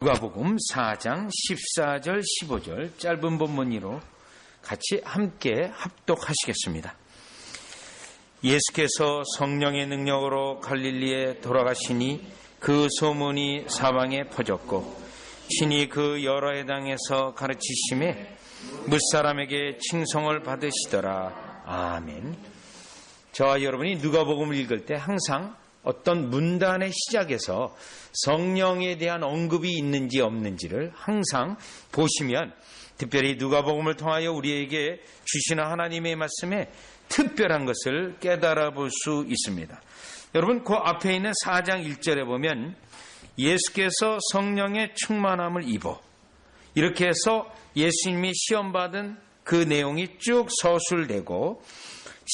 누가복음 4장 14절 15절 짧은 본문으로 같이 함께 합독하시겠습니다. 예수께서 성령의 능력으로 갈릴리에 돌아가시니 그 소문이 사방에 퍼졌고 친히 그 여러 해당에서 가르치심에 뭇사람에게 칭송을 받으시더라. 아멘. 저와 여러분이 누가복음을 읽을 때 항상 어떤 문단의 시작에서 성령에 대한 언급이 있는지 없는지를 항상 보시면 특별히 누가복음을 통하여 우리에게 주시는 하나님의 말씀에 특별한 것을 깨달아 볼 수 있습니다. 여러분, 그 앞에 있는 4장 1절에 보면 예수께서 성령의 충만함을 입어, 이렇게 해서 예수님이 시험받은 그 내용이 쭉 서술되고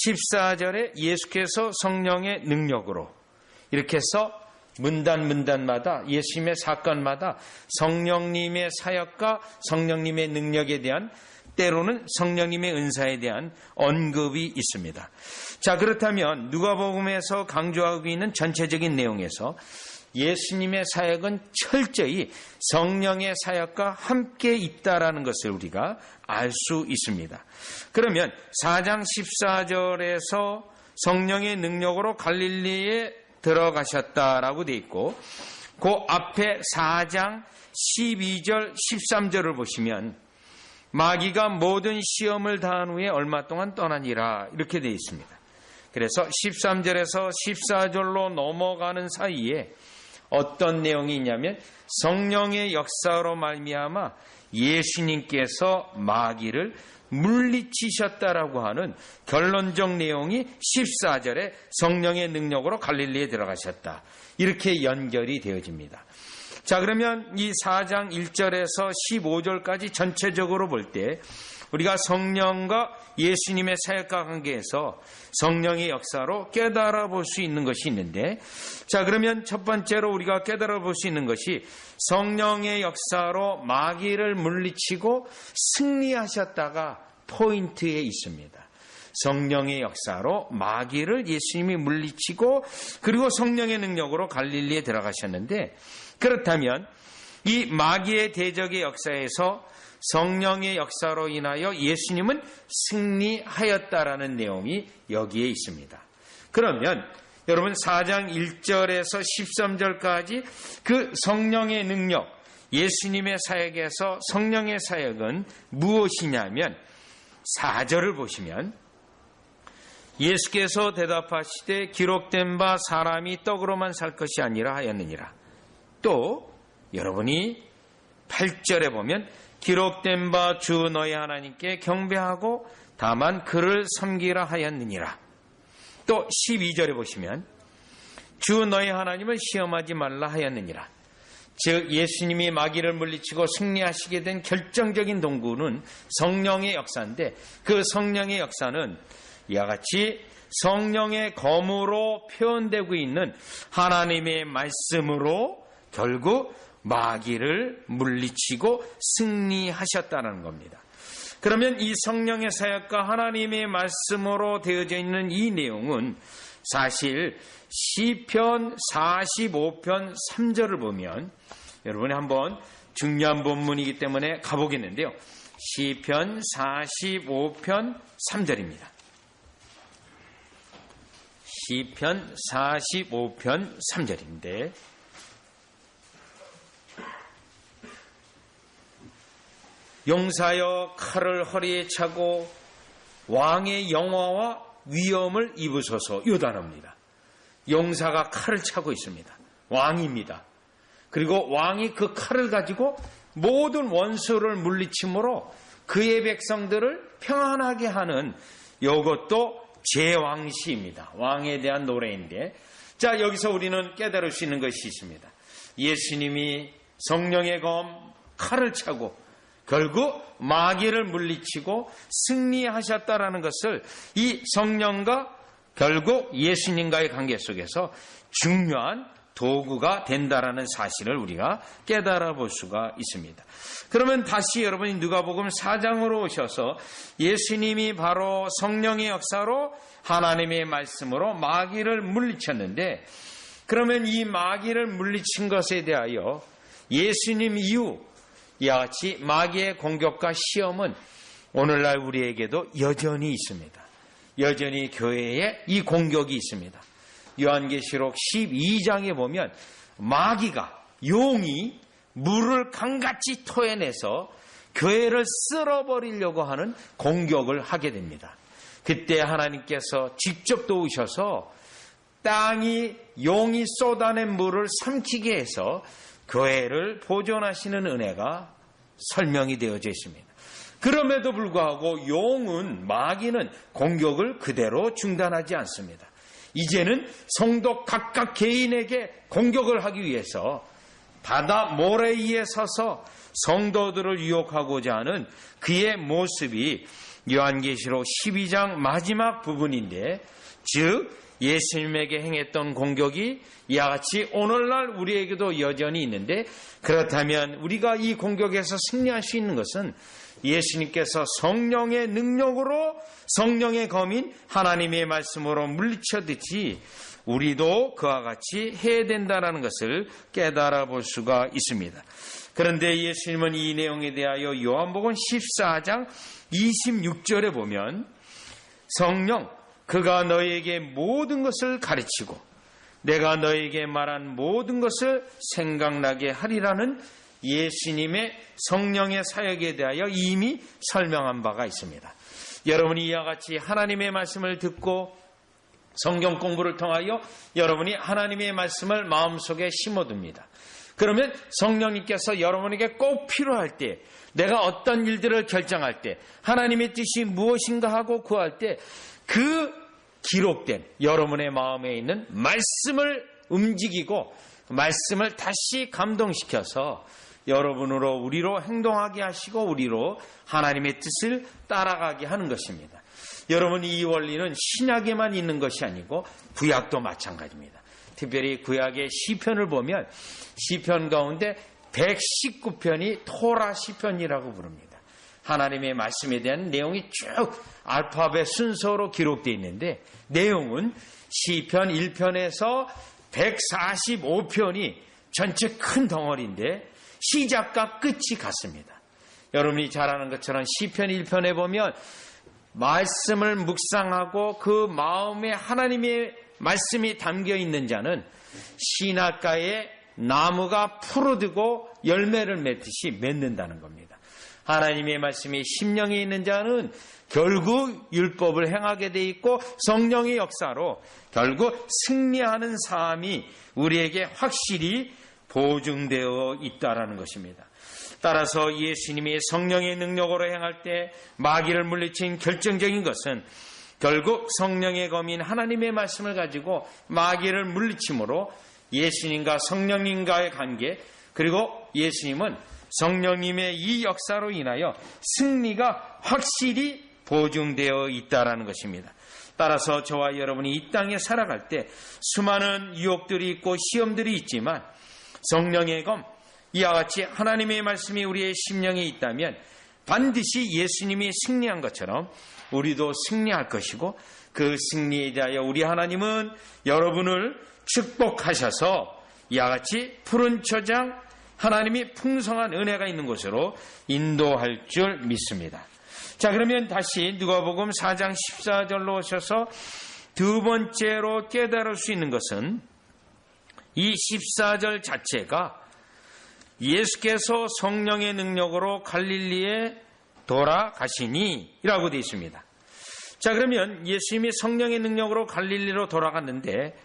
14절에 예수께서 성령의 능력으로, 이렇게 해서 문단마다 예수님의 사건마다 성령님의 사역과 성령님의 능력에 대한, 때로는 성령님의 은사에 대한 언급이 있습니다. 자, 그렇다면 누가복음에서 강조하고 있는 전체적인 내용에서 예수님의 사역은 철저히 성령의 사역과 함께 있다라는 것을 우리가 알 수 있습니다. 그러면 4장 14절에서 성령의 능력으로 갈릴리에 들어가셨다라고 되어 있고, 그 앞에 4장 12절 13절을 보시면 마귀가 모든 시험을 다한 후에 얼마 동안 떠나니라, 이렇게 되어 있습니다. 그래서 13절에서 14절로 넘어가는 사이에 어떤 내용이 있냐면 성령의 역사로 말미암아 예수님께서 마귀를 물리치셨다라고 하는 결론적 내용이 14절에 성령의 능력으로 갈릴리에 들어가셨다, 이렇게 연결이 되어집니다. 자, 그러면 이 4장 1절에서 15절까지 전체적으로 볼 때 우리가 성령과 예수님의 사역과 관계에서 성령의 역사로 깨달아 볼 수 있는 것이 있는데, 자, 그러면 첫 번째로 우리가 깨달아 볼 수 있는 것이 성령의 역사로 마귀를 물리치고 승리하셨다가 포인트에 있습니다. 성령의 역사로 마귀를 예수님이 물리치고 그리고 성령의 능력으로 갈릴리에 들어가셨는데, 그렇다면 이 마귀의 대적의 역사에서 성령의 역사로 인하여 예수님은 승리하였다라는 내용이 여기에 있습니다. 그러면 여러분 4장 1절에서 13절까지 그 성령의 능력, 예수님의 사역에서 성령의 사역은 무엇이냐면 4절을 보시면 예수께서 대답하시되 기록된 바 사람이 떡으로만 살 것이 아니라 하였느니라. 또 여러분이 8절에 보면 기록된 바 주 너희 하나님께 경배하고 다만 그를 섬기라 하였느니라. 또 12절에 보시면 주 너희 하나님을 시험하지 말라 하였느니라. 즉 예수님이 마귀를 물리치고 승리하시게 된 결정적인 동구는 성령의 역사인데, 그 성령의 역사는 이와 같이 성령의 검으로 표현되고 있는 하나님의 말씀으로 결국 마귀를 물리치고 승리하셨다는 겁니다. 그러면 이 성령의 사역과 하나님의 말씀으로 되어져 있는 이 내용은 사실 시편 45편 3절을 보면, 여러분이 한번 중요한 본문이기 때문에 가보겠는데요. 시편 45편 3절입니다. 시편 45편 3절인데 용사여 칼을 허리에 차고 왕의 영화와 위엄을 입으소서, 이 단어입니다. 용사가 칼을 차고 있습니다. 왕입니다. 그리고 왕이 그 칼을 가지고 모든 원수를 물리침으로 그의 백성들을 평안하게 하는, 이것도 제왕시입니다. 왕에 대한 노래인데, 자, 여기서 우리는 깨달을 수 있는 것이 있습니다. 예수님이 성령의 검, 칼을 차고 결국 마귀를 물리치고 승리하셨다라는 것을 이 성령과 결국 예수님과의 관계 속에서 중요한 도구가 된다라는 사실을 우리가 깨달아 볼 수가 있습니다. 그러면 다시 여러분이 누가복음 4장으로 오셔서 예수님이 바로 성령의 역사로 하나님의 말씀으로 마귀를 물리쳤는데, 그러면 이 마귀를 물리친 것에 대하여 예수님 이후 이와 같이 마귀의 공격과 시험은 오늘날 우리에게도 여전히 있습니다. 여전히 교회에 이 공격이 있습니다. 요한계시록 12장에 보면 마귀가, 용이 물을 강같이 토해내서 교회를 쓸어버리려고 하는 공격을 하게 됩니다. 그때 하나님께서 직접 도우셔서 땅이 용이 쏟아낸 물을 삼키게 해서 교회를 보존하시는 은혜가 설명이 되어져 있습니다. 그럼에도 불구하고 용은, 마귀는 공격을 그대로 중단하지 않습니다. 이제는 성도 각각 개인에게 공격을 하기 위해서 바다 모래 위에 서서 성도들을 유혹하고자 하는 그의 모습이 요한계시록 12장 마지막 부분인데, 즉 예수님에게 행했던 공격이 이와 같이 오늘날 우리에게도 여전히 있는데, 그렇다면 우리가 이 공격에서 승리할 수 있는 것은 예수님께서 성령의 능력으로, 성령의 검인 하나님의 말씀으로 물리쳐듯이 우리도 그와 같이 해야 된다는 것을 깨달아 볼 수가 있습니다. 그런데 예수님은 이 내용에 대하여 요한복음 14장 26절에 보면 성령, 그가 너에게 모든 것을 가르치고 내가 너에게 말한 모든 것을 생각나게 하리라는 예수님의 성령의 사역에 대하여 이미 설명한 바가 있습니다. 여러분이 이와 같이 하나님의 말씀을 듣고 성경 공부를 통하여 여러분이 하나님의 말씀을 마음속에 심어둡니다. 그러면 성령님께서 여러분에게 꼭 필요할 때, 내가 어떤 일들을 결정할 때, 하나님의 뜻이 무엇인가 하고 구할 때 그 기록된 여러분의 마음에 있는 말씀을 움직이고 말씀을 다시 감동시켜서 여러분으로 우리로 행동하게 하시고 우리로 하나님의 뜻을 따라가게 하는 것입니다. 여러분, 이 원리는 신약에만 있는 것이 아니고 구약도 마찬가지입니다. 특별히 구약의 시편을 보면 시편 가운데 119편이 토라 시편이라고 부릅니다. 하나님의 말씀에 대한 내용이 쭉 알파벳 순서로 기록되어 있는데, 내용은 시편 1편에서 145편이 전체 큰 덩어리인데 시작과 끝이 같습니다. 여러분이 잘 아는 것처럼 시편 1편에 보면 말씀을 묵상하고 그 마음에 하나님의 말씀이 담겨 있는 자는 시냇가에 나무가 푸르드고 열매를 맺듯이 맺는다는 겁니다. 하나님의 말씀이 심령에 있는 자는 결국 율법을 행하게 돼 있고 성령의 역사로 결국 승리하는 삶이 우리에게 확실히 보증되어 있다라는 것입니다. 따라서 예수님이 성령의 능력으로 행할 때 마귀를 물리친 결정적인 것은 결국 성령의 검인 하나님의 말씀을 가지고 마귀를 물리침으로 예수님과 성령님과의 관계, 그리고 예수님은 성령님의 이 역사로 인하여 승리가 확실히 보증되어 있다라는 것입니다. 따라서 저와 여러분이 이 땅에 살아갈 때 수많은 유혹들이 있고 시험들이 있지만 성령의 검, 이와 같이 하나님의 말씀이 우리의 심령에 있다면 반드시 예수님이 승리한 것처럼 우리도 승리할 것이고, 그 승리에 대하여 우리 하나님은 여러분을 축복하셔서 이와 같이 푸른 초장, 하나님이 풍성한 은혜가 있는 곳으로 인도할 줄 믿습니다. 자, 그러면 다시 누가복음 4장 14절로 오셔서 두 번째로 깨달을 수 있는 것은 이 14절 자체가 예수께서 성령의 능력으로 갈릴리에 돌아가시니 라고 되어 있습니다. 자, 그러면 예수님이 성령의 능력으로 갈릴리로 돌아갔는데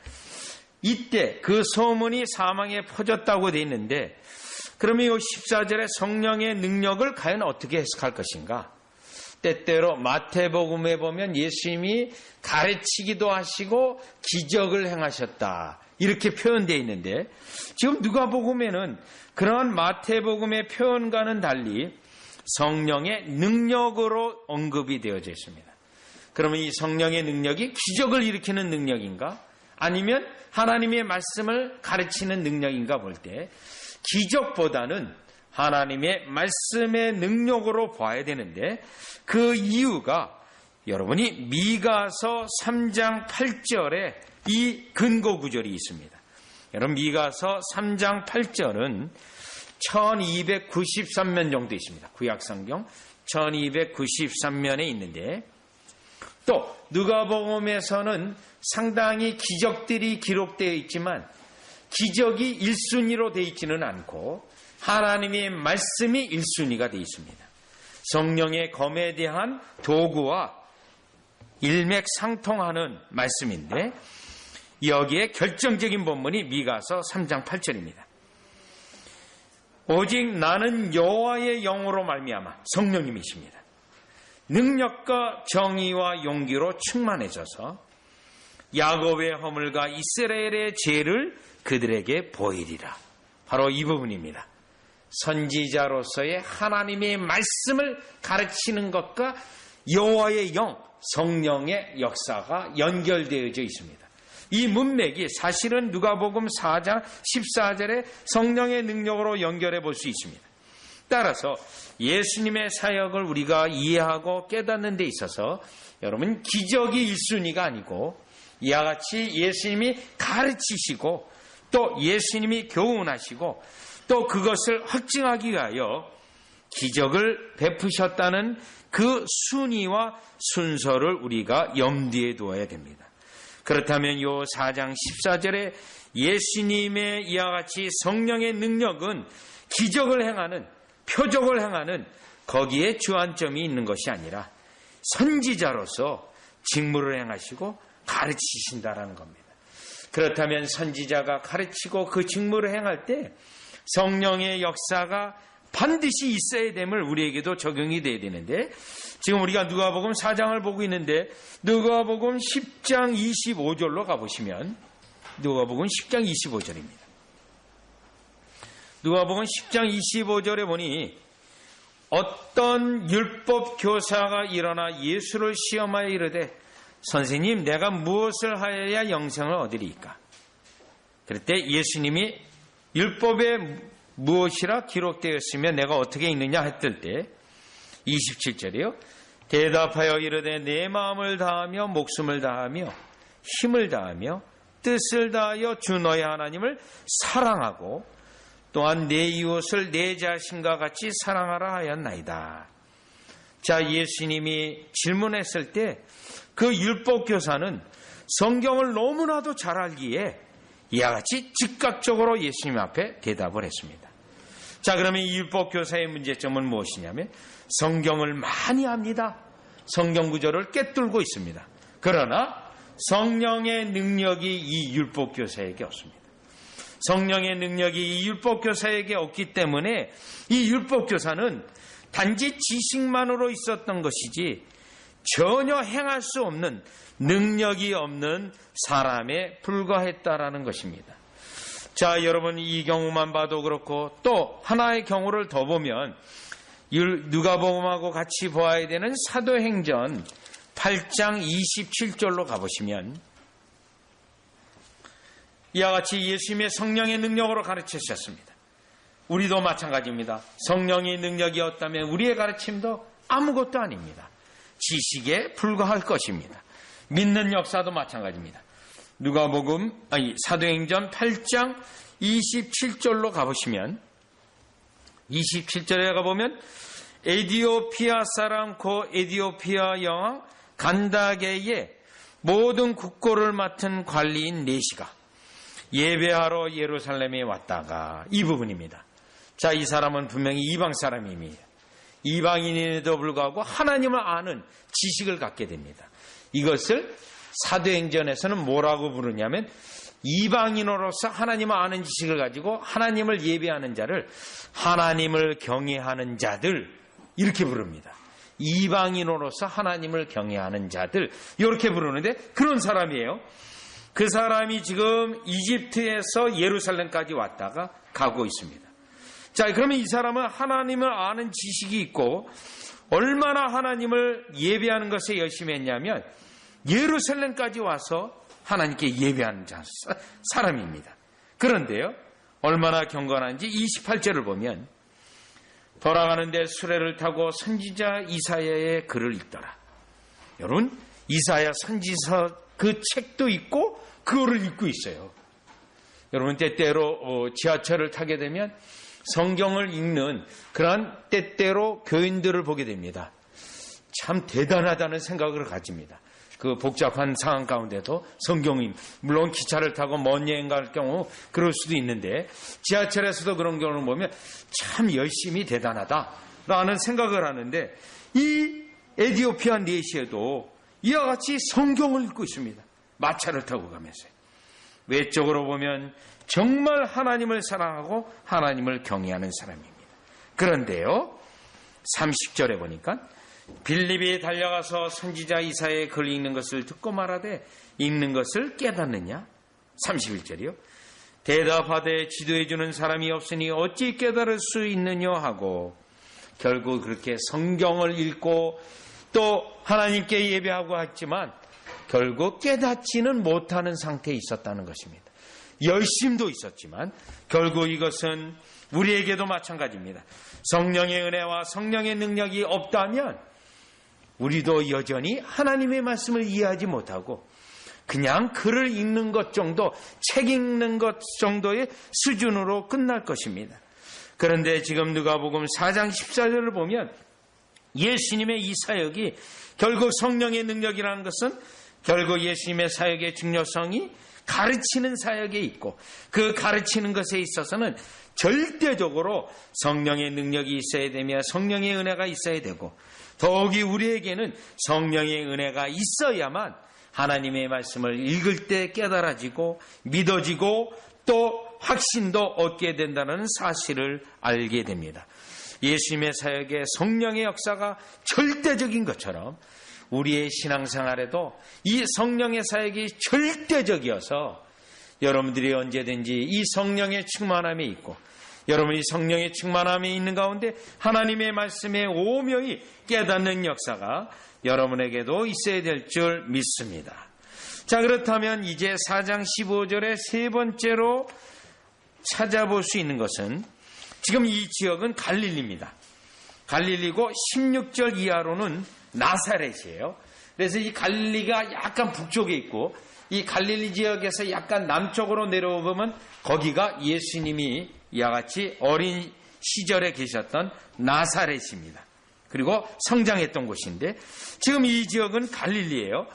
이때 그 소문이 사망에 퍼졌다고 되어 있는데, 그러면 이 14절의 성령의 능력을 과연 어떻게 해석할 것인가? 때때로 마태복음에 보면 예수님이 가르치기도 하시고 기적을 행하셨다 이렇게 표현되어 있는데, 지금 누가복음에는 그러한 마태복음의 표현과는 달리 성령의 능력으로 언급이 되어져 있습니다. 그러면 이 성령의 능력이 기적을 일으키는 능력인가? 아니면 하나님의 말씀을 가르치는 능력인가 볼 때 기적보다는 하나님의 말씀의 능력으로 봐야 되는데, 그 이유가 여러분이 미가서 3장 8절에 이 근거 구절이 있습니다. 여러분, 미가서 3장 8절은 1293면 정도 있습니다. 구약성경 1293면에 있는데, 또 누가복음에서는 상당히 기적들이 기록되어 있지만 기적이 1순위로 되어 있지는 않고 하나님의 말씀이 1순위가 되어 있습니다. 성령의 검에 대한 도구와 일맥상통하는 말씀인데, 여기에 결정적인 본문이 미가서 3장 8절입니다. 오직 나는 여호와의 영으로 말미암아, 성령님이십니다. 능력과 정의와 용기로 충만해져서 야곱의 허물과 이스라엘의 죄를 그들에게 보이리라. 바로 이 부분입니다. 선지자로서의 하나님의 말씀을 가르치는 것과 여호와의 영, 성령의 역사가 연결되어져 있습니다. 이 문맥이 사실은 누가복음 4장 14절에 성령의 능력으로 연결해 볼 수 있습니다. 따라서 예수님의 사역을 우리가 이해하고 깨닫는 데 있어서 여러분, 기적이 1순위가 아니고 이와 같이 예수님이 가르치시고 또 예수님이 교훈하시고 또 그것을 확증하기 위하여 기적을 베푸셨다는 그 순위와 순서를 우리가 염두에 두어야 됩니다. 그렇다면 요 4장 14절에 예수님의 이와 같이 성령의 능력은 기적을 행하는, 표적을 행하는 거기에 주안점이 있는 것이 아니라 선지자로서 직무를 행하시고 가르치신다라는 겁니다. 그렇다면 선지자가 가르치고 그 직무를 행할 때 성령의 역사가 반드시 있어야 됨을 우리에게도 적용이 돼야 되는데, 지금 우리가 누가복음 4장을 보고 있는데 누가복음 10장 25절로 가보시면, 누가복음 10장 25절입니다. 누가복음 10장 25절에 보니 어떤 율법 교사가 일어나 예수를 시험하여 이르되 선생님, 내가 무엇을 하여야 영생을 얻으리이까? 그럴 때 예수님이 율법에 무엇이라 기록되었으면 내가 어떻게 읽느냐 했을 때 27절이요. 대답하여 이르되 내 마음을 다하며 목숨을 다하며 힘을 다하며 뜻을 다하여 주 너의 하나님을 사랑하고 또한 내 이웃을 내 자신과 같이 사랑하라 하였나이다. 자, 예수님이 질문했을 때 그 율법교사는 성경을 너무나도 잘 알기에 이와 같이 즉각적으로 예수님 앞에 대답을 했습니다. 자, 그러면 이 율법교사의 문제점은 무엇이냐면 성경을 많이 압니다. 성경 구절을 꿰뚫고 있습니다. 그러나 성령의 능력이 이 율법교사에게 없습니다. 성령의 능력이 이 율법교사에게 없기 때문에 이 율법교사는 단지 지식만으로 있었던 것이지 전혀 행할 수 없는, 능력이 없는 사람에 불과했다라는 것입니다. 자, 여러분, 이 경우만 봐도 그렇고 또 하나의 경우를 더 보면 누가복음하고 같이 보아야 되는 사도행전 8장 27절로 가보시면 이와 같이 예수님의 성령의 능력으로 가르치셨습니다. 우리도 마찬가지입니다. 성령의 능력이 없다면 우리의 가르침도 아무것도 아닙니다. 지식에 불과할 것입니다. 믿는 역사도 마찬가지입니다. 사도행전 8장 27절로 가보시면 27절에 가보면 에디오피아 사람 고 에디오피아 여왕 간다게의 모든 국고를 맡은 관리인 네시가 예배하러 예루살렘에 왔다가, 이 부분입니다. 자, 이 사람은 분명히 이방 사람입니다. 이방인에도 불구하고 하나님을 아는 지식을 갖게 됩니다. 이것을 사도행전에서는 뭐라고 부르냐면 이방인으로서 하나님을 아는 지식을 가지고 하나님을 예배하는 자를 하나님을 경외하는 자들, 이렇게 부릅니다. 이방인으로서 하나님을 경외하는 자들, 이렇게 부르는데 그런 사람이에요. 그 사람이 지금 이집트에서 예루살렘까지 왔다가 가고 있습니다. 자, 그러면 이 사람은 하나님을 아는 지식이 있고 얼마나 하나님을 예배하는 것에 열심히 했냐면 예루살렘까지 와서 하나님께 예배하는 사람입니다. 그런데요, 얼마나 경건한지 28절을 보면 돌아가는데 수레를 타고 선지자 이사야의 글을 읽더라. 여러분, 이사야 선지서 그 책도 있고 그거를 읽고 있어요. 여러분, 때때로 지하철을 타게 되면 성경을 읽는 그러한 때때로 교인들을 보게 됩니다. 참 대단하다는 생각을 가집니다. 그 복잡한 상황 가운데도 성경이, 물론 기차를 타고 먼 여행 갈 경우 그럴 수도 있는데 지하철에서도 그런 경우를 보면 참 열심히 대단하다라는 생각을 하는데, 이 에디오피아 내시에도 이와 같이 성경을 읽고 있습니다. 마차를 타고 가면서요. 외적으로 보면 정말 하나님을 사랑하고 하나님을 경외하는 사람입니다. 그런데요, 30절에 보니까 빌립이 달려가서 선지자 이사야의 글 읽는 것을 듣고 말하되 읽는 것을 깨닫느냐? 31절이요. 대답하되 지도해 주는 사람이 없으니 어찌 깨달을 수 있느냐 하고, 결국 그렇게 성경을 읽고 또 하나님께 예배하고 했지만 결국 깨닫지는 못하는 상태에 있었다는 것입니다. 열심도 있었지만 결국 이것은 우리에게도 마찬가지입니다. 성령의 은혜와 성령의 능력이 없다면 우리도 여전히 하나님의 말씀을 이해하지 못하고 그냥 글을 읽는 것 정도, 책 읽는 것 정도의 수준으로 끝날 것입니다. 그런데 지금 누가복음 4장 14절을 보면 예수님의 이 사역이 결국 성령의 능력이라는 것은 결국 예수님의 사역의 중요성이 가르치는 사역에 있고, 그 가르치는 것에 있어서는 절대적으로 성령의 능력이 있어야 되며 성령의 은혜가 있어야 되고, 더욱이 우리에게는 성령의 은혜가 있어야만 하나님의 말씀을 읽을 때 깨달아지고 믿어지고 또 확신도 얻게 된다는 사실을 알게 됩니다. 예수님의 사역에 성령의 역사가 절대적인 것처럼 우리의 신앙생활에도 이 성령의 사역이 절대적이어서 여러분들이 언제든지 이 성령의 충만함에 있고, 여러분이 성령의 충만함에 있는 가운데 하나님의 말씀에 오묘히 깨닫는 역사가 여러분에게도 있어야 될 줄 믿습니다. 자, 그렇다면 이제 4장 15절에 세 번째로 찾아볼 수 있는 것은, 지금 이 지역은 갈릴리입니다. 갈릴리고 16절 이하로는 나사렛이에요. 그래서 이 갈릴리가 약간 북쪽에 있고 이 갈릴리 지역에서 약간 남쪽으로 내려오면 거기가 예수님이 이와 같이 어린 시절에 계셨던 나사렛입니다. 그리고 성장했던 곳인데, 지금 이 지역은 갈릴리예요.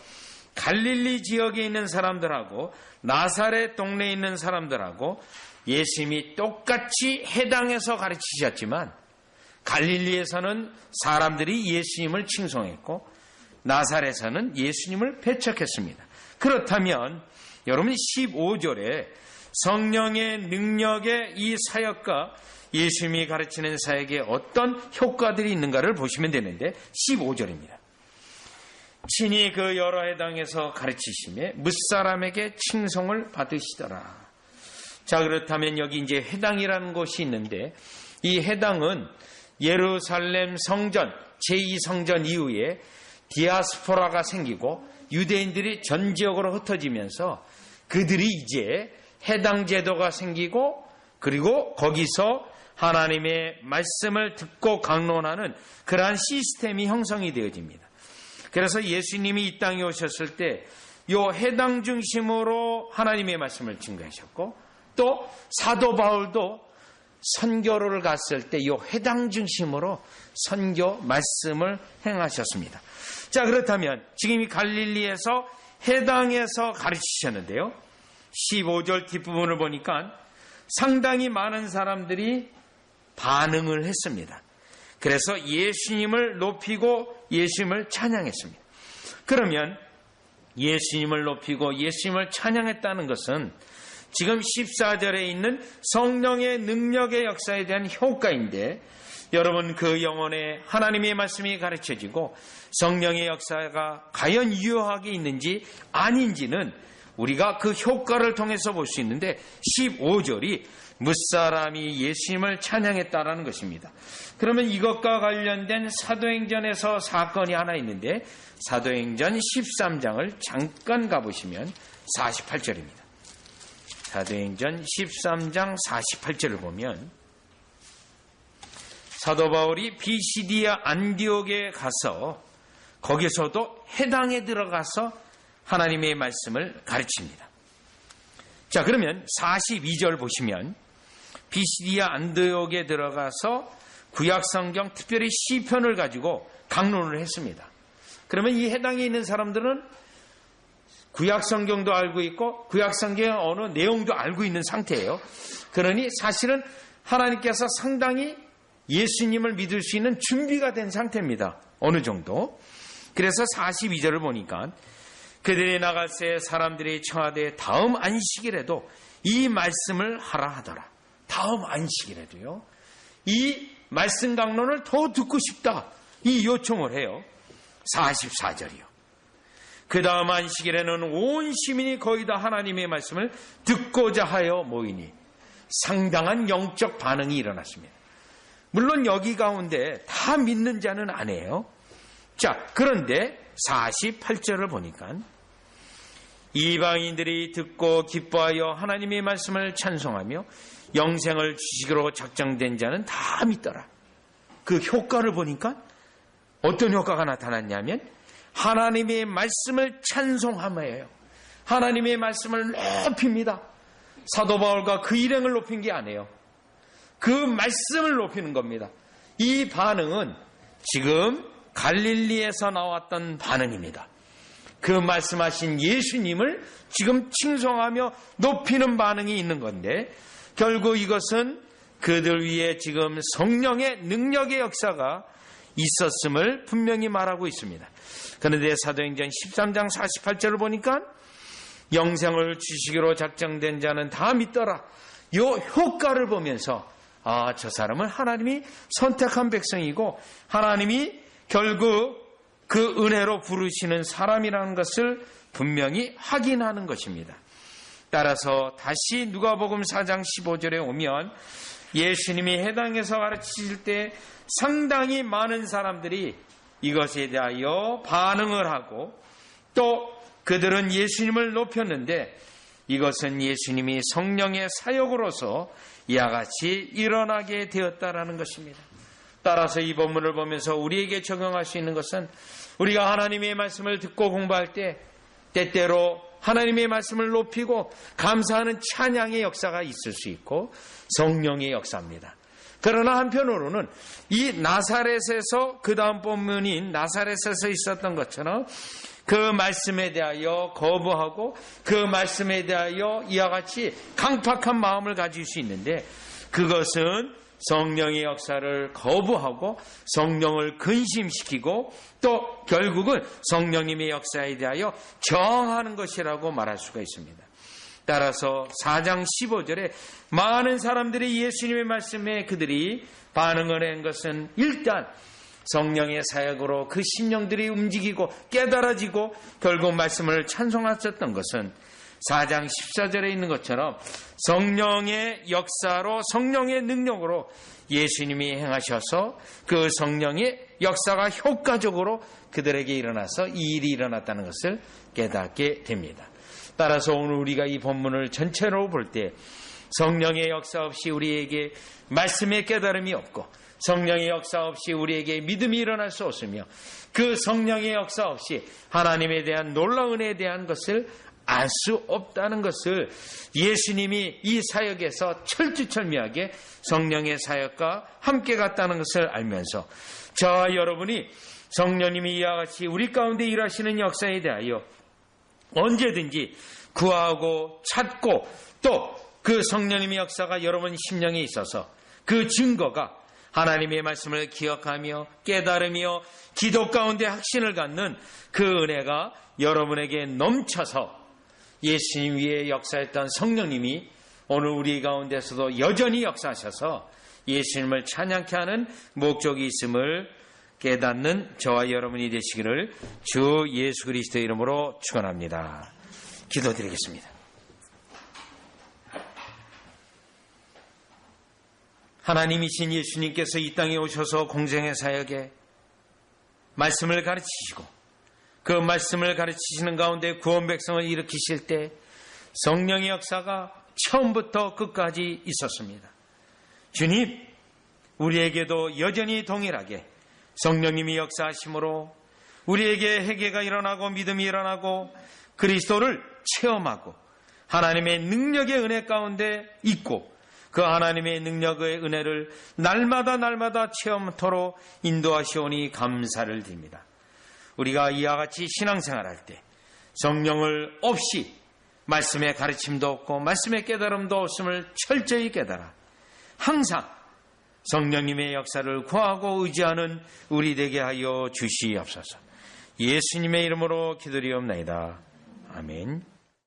갈릴리 지역에 있는 사람들하고 나사렛 동네에 있는 사람들하고 예수님이 똑같이 해당해서 가르치셨지만 갈릴리에서는 사람들이 예수님을 칭송했고 나사렛에서는 예수님을 배척했습니다. 그렇다면 여러분 15절에 성령의 능력의 이 사역과 예수님이 가르치는 사역에 어떤 효과들이 있는가를 보시면 되는데, 15절입니다. 친히 그 여러 해당에서 가르치심에 뭇사람에게 칭송을 받으시더라. 자, 그렇다면 여기 이제 해당이라는 곳이 있는데, 이 해당은 예루살렘 성전, 제2성전 이후에 디아스포라가 생기고 유대인들이 전 지역으로 흩어지면서 그들이 이제 해당 제도가 생기고, 그리고 거기서 하나님의 말씀을 듣고 강론하는 그러한 시스템이 형성이 되어집니다. 그래서 예수님이 이 땅에 오셨을 때 이 해당 중심으로 하나님의 말씀을 증거하셨고, 또 사도 바울도 선교를 갔을 때 이 해당 중심으로 선교 말씀을 행하셨습니다. 자, 그렇다면 지금 이 갈릴리에서 해당에서 가르치셨는데요, 15절 뒷부분을 보니까 상당히 많은 사람들이 반응을 했습니다. 그래서 예수님을 높이고 예수님을 찬양했습니다. 그러면 예수님을 높이고 예수님을 찬양했다는 것은 지금 14절에 있는 성령의 능력의 역사에 대한 효과인데, 여러분 그 영혼에 하나님의 말씀이 가르쳐지고 성령의 역사가 과연 유효하게 있는지 아닌지는 우리가 그 효과를 통해서 볼 수 있는데, 15절이 뭇사람이 예수님을 찬양했다라는 것입니다. 그러면 이것과 관련된 사도행전에서 사건이 하나 있는데, 사도행전 13장을 잠깐 가보시면 48절입니다. 사도행전 13장 48절을 보면 사도 바울이 비시디아 안디옥에 가서 거기서도 해당에 들어가서 하나님의 말씀을 가르칩니다. 자, 그러면 42절 보시면 비시디아 안디옥에 들어가서 구약성경, 특별히 시편을 가지고 강론을 했습니다. 그러면 이 해당에 있는 사람들은 구약성경도 알고 있고 구약성경의 어느 내용도 알고 있는 상태예요. 그러니 사실은 하나님께서 상당히 예수님을 믿을 수 있는 준비가 된 상태입니다. 어느 정도. 그래서 42절을 보니까 그들이 나갈새 사람들이 청하되 다음 안식일에도 이 말씀을 하라 하더라. 다음 안식일에도요. 이 말씀 강론을 더 듣고 싶다. 이 요청을 해요. 44절이요. 그 다음 안식일에는 온 시민이 거의 다 하나님의 말씀을 듣고자 하여 모이니 상당한 영적 반응이 일어났습니다. 물론 여기 가운데 다 믿는 자는 아니에요. 자, 그런데 48절을 보니까 이방인들이 듣고 기뻐하여 하나님의 말씀을 찬송하며 영생을 주시기로 작정된 자는 다 믿더라. 그 효과를 보니까 어떤 효과가 나타났냐면 하나님의 말씀을 찬송함이에요. 하나님의 말씀을 높입니다. 사도 바울과 그 일행을 높인 게 아니에요. 그 말씀을 높이는 겁니다. 이 반응은 지금 갈릴리에서 나왔던 반응입니다. 그 말씀하신 예수님을 지금 칭송하며 높이는 반응이 있는 건데 결국 이것은 그들 위에 지금 성령의 능력의 역사가 있었음을 분명히 말하고 있습니다. 그런데 사도행전 13장 48절을 보니까 영생을 주시기로 작정된 자는 다 믿더라. 이 효과를 보면서 저 사람은 하나님이 선택한 백성이고 하나님이 결국 그 은혜로 부르시는 사람이라는 것을 분명히 확인하는 것입니다. 따라서 다시 누가복음 4장 15절에 오면 예수님이 해당에서 가르치실 때 상당히 많은 사람들이 이것에 대하여 반응을 하고 또 그들은 예수님을 높였는데 이것은 예수님이 성령의 사역으로서 이와 같이 일어나게 되었다라는 것입니다. 따라서 이 본문을 보면서 우리에게 적용할 수 있는 것은 우리가 하나님의 말씀을 듣고 공부할 때 때때로 하나님의 말씀을 높이고 감사하는 찬양의 역사가 있을 수 있고 성령의 역사입니다. 그러나 한편으로는 이 나사렛에서 그 다음 본문인 나사렛에서 있었던 것처럼 그 말씀에 대하여 거부하고 그 말씀에 대하여 이와 같이 강팍한 마음을 가질 수 있는데 그것은 성령의 역사를 거부하고 성령을 근심시키고 또 결국은 성령님의 역사에 대하여 저항하는 것이라고 말할 수가 있습니다. 따라서 4장 15절에 많은 사람들이 예수님의 말씀에 그들이 반응을 한 것은 일단 성령의 사역으로 그 심령들이 움직이고 깨달아지고 결국 말씀을 찬송하셨던 것은 4장 14절에 있는 것처럼 성령의 역사로 성령의 능력으로 예수님이 행하셔서 그 성령의 역사가 효과적으로 그들에게 일어나서 이 일이 일어났다는 것을 깨닫게 됩니다. 따라서 오늘 우리가 이 본문을 전체로 볼 때 성령의 역사 없이 우리에게 말씀의 깨달음이 없고 성령의 역사 없이 우리에게 믿음이 일어날 수 없으며 그 성령의 역사 없이 하나님에 대한 놀라운 은혜에 대한 것을 알 수 없다는 것을 예수님이 이 사역에서 철두철미하게 성령의 사역과 함께 갔다는 것을 알면서 저와 여러분이 성령님이 이와 같이 우리 가운데 일하시는 역사에 대하여 언제든지 구하고 찾고 또 그 성령님의 역사가 여러분 심령에 있어서 그 증거가 하나님의 말씀을 기억하며 깨달으며 기도 가운데 확신을 갖는 그 은혜가 여러분에게 넘쳐서 예수님 위에 역사했던 성령님이 오늘 우리 가운데서도 여전히 역사하셔서 예수님을 찬양케 하는 목적이 있음을 깨닫는 저와 여러분이 되시기를 주 예수 그리스도의 이름으로 축원합니다. 기도드리겠습니다. 하나님이신 예수님께서 이 땅에 오셔서 공생의 사역에 말씀을 가르치시고 그 말씀을 가르치시는 가운데 구원 백성을 일으키실 때 성령의 역사가 처음부터 끝까지 있었습니다. 주님, 우리에게도 여전히 동일하게 성령님이 역사하심으로 우리에게 회개가 일어나고 믿음이 일어나고 그리스도를 체험하고 하나님의 능력의 은혜 가운데 있고 그 하나님의 능력의 은혜를 날마다 체험토록 인도하시오니 감사를 드립니다. 우리가 이와 같이 신앙생활할 때 성령을 없이 말씀의 가르침도 없고 말씀의 깨달음도 없음을 철저히 깨달아 항상 성령님의 역사를 구하고 의지하는 우리 되게 하여 주시옵소서. 예수님의 이름으로 기도드리옵나이다. 아멘.